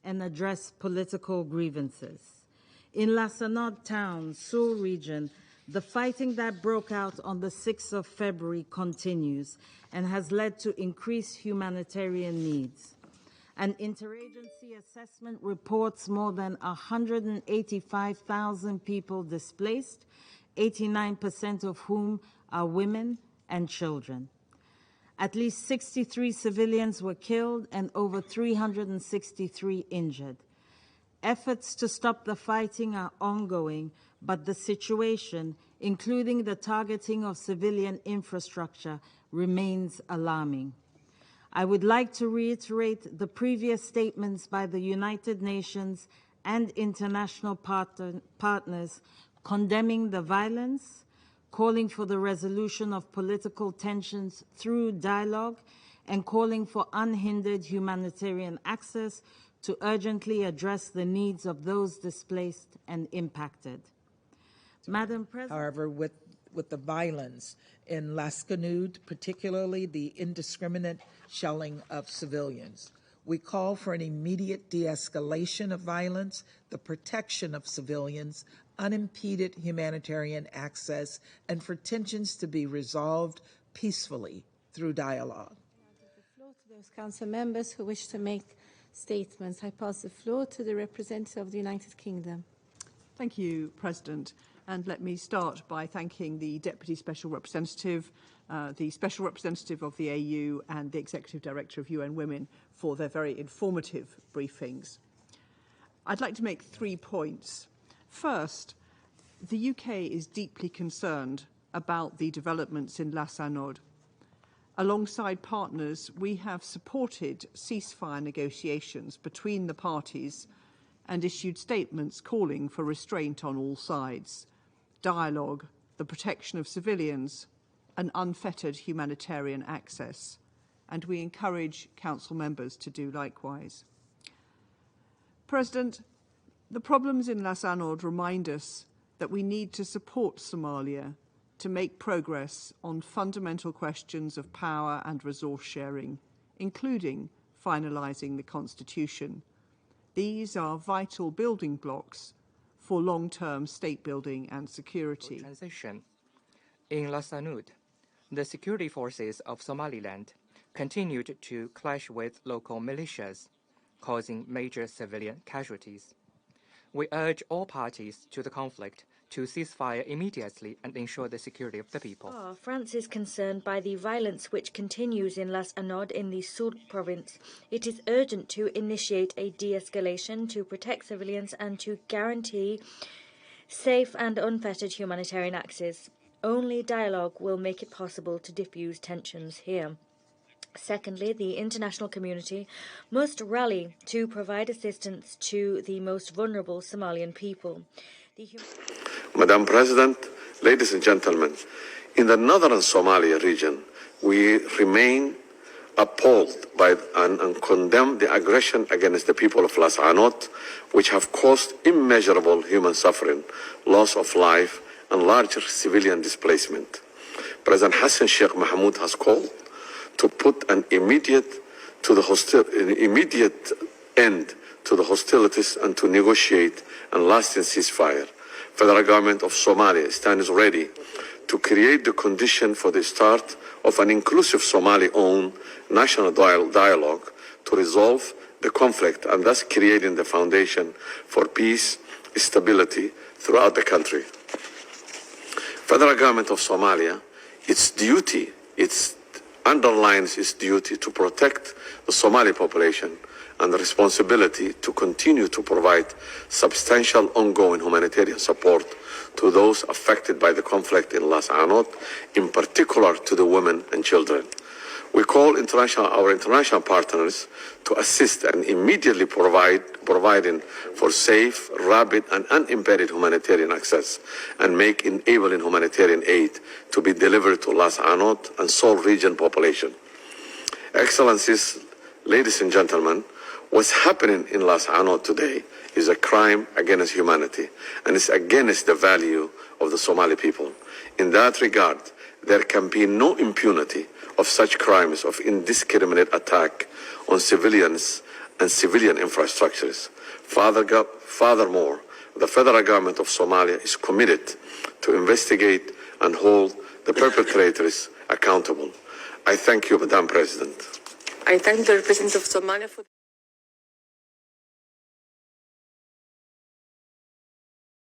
and address political grievances. In Las Anod town, Sul region, the fighting that broke out on the 6th of February continues and has led to increased humanitarian needs. An interagency assessment reports more than 185,000 people displaced, 89% of whom are women and children. At least 63 civilians were killed and over 363 injured. Efforts to stop the fighting are ongoing, but the situation, including the targeting of civilian infrastructure, remains alarming. I would like to reiterate the previous statements by the United Nations and international partners condemning the violence, calling for the resolution of political tensions through dialogue, and calling for unhindered humanitarian access to urgently address the needs of those displaced and impacted. Madam President. However, with the violence in Las Anod, particularly the indiscriminate shelling of civilians, we call for an immediate de-escalation of violence, the protection of civilians, unimpeded humanitarian access, and for tensions to be resolved peacefully through dialogue. I give the floor to those council members who wish to make statements. I pass the floor to the representative of the United Kingdom. Thank you, President. And let me start by thanking the Deputy Special Representative, the Special Representative of the AU and the Executive Director of UN Women for their very informative briefings. I'd like to make 3 points. First, the UK is deeply concerned about the developments in Las Anod. Alongside partners, we have supported ceasefire negotiations between the parties and issued statements calling for restraint on all sides, dialogue, the protection of civilians, and unfettered humanitarian access. And we encourage Council members to do likewise. President, the problems in Las Anod remind us that we need to support Somalia to make progress on fundamental questions of power and resource sharing, including finalising the constitution. These are vital building blocks for long-term state building and security. Transition. In Las Anod, the security forces of Somaliland continued to clash with local militias, causing major civilian casualties. We urge all parties to the conflict to cease fire immediately and ensure the security of the people. France is concerned by the violence which continues in Las Anod in the Sur province. It is urgent to initiate a de-escalation to protect civilians and to guarantee safe and unfettered humanitarian access. Only dialogue will make it possible to diffuse tensions here. Secondly, the international community must rally to provide assistance to the most vulnerable Somalian people. Madam President, ladies and gentlemen, in the northern Somalia region, we remain appalled by and condemn the aggression against the people of Las Anod, which have caused immeasurable human suffering, loss of life, and large civilian displacement. President Hassan Sheikh Mohamud has called to put an immediate end to the hostilities and to negotiate a lasting ceasefire. Federal government of Somalia stands ready to create the condition for the start of an inclusive Somali-owned national dialogue to resolve the conflict and thus creating the foundation for peace, stability throughout the country. Federal government of Somalia, its duty, underlines its duty to protect the Somali population and the responsibility to continue to provide substantial ongoing humanitarian support to those affected by the conflict in Las Anod, in particular to the women and children. We call our international partners to assist and immediately providing for safe, rapid, and unimpeded humanitarian access and make enabling humanitarian aid to be delivered to Las Anod and Sol region population. Excellencies, ladies and gentlemen, what's happening in Las Anod today is a crime against humanity and is against the value of the Somali people. In that regard, there can be no impunity of such crimes of indiscriminate attack on civilians and civilian infrastructures. Furthermore, the federal government of Somalia is committed to investigate and hold the perpetrators accountable. I thank you, Madam President. I thank the representative of Somalia for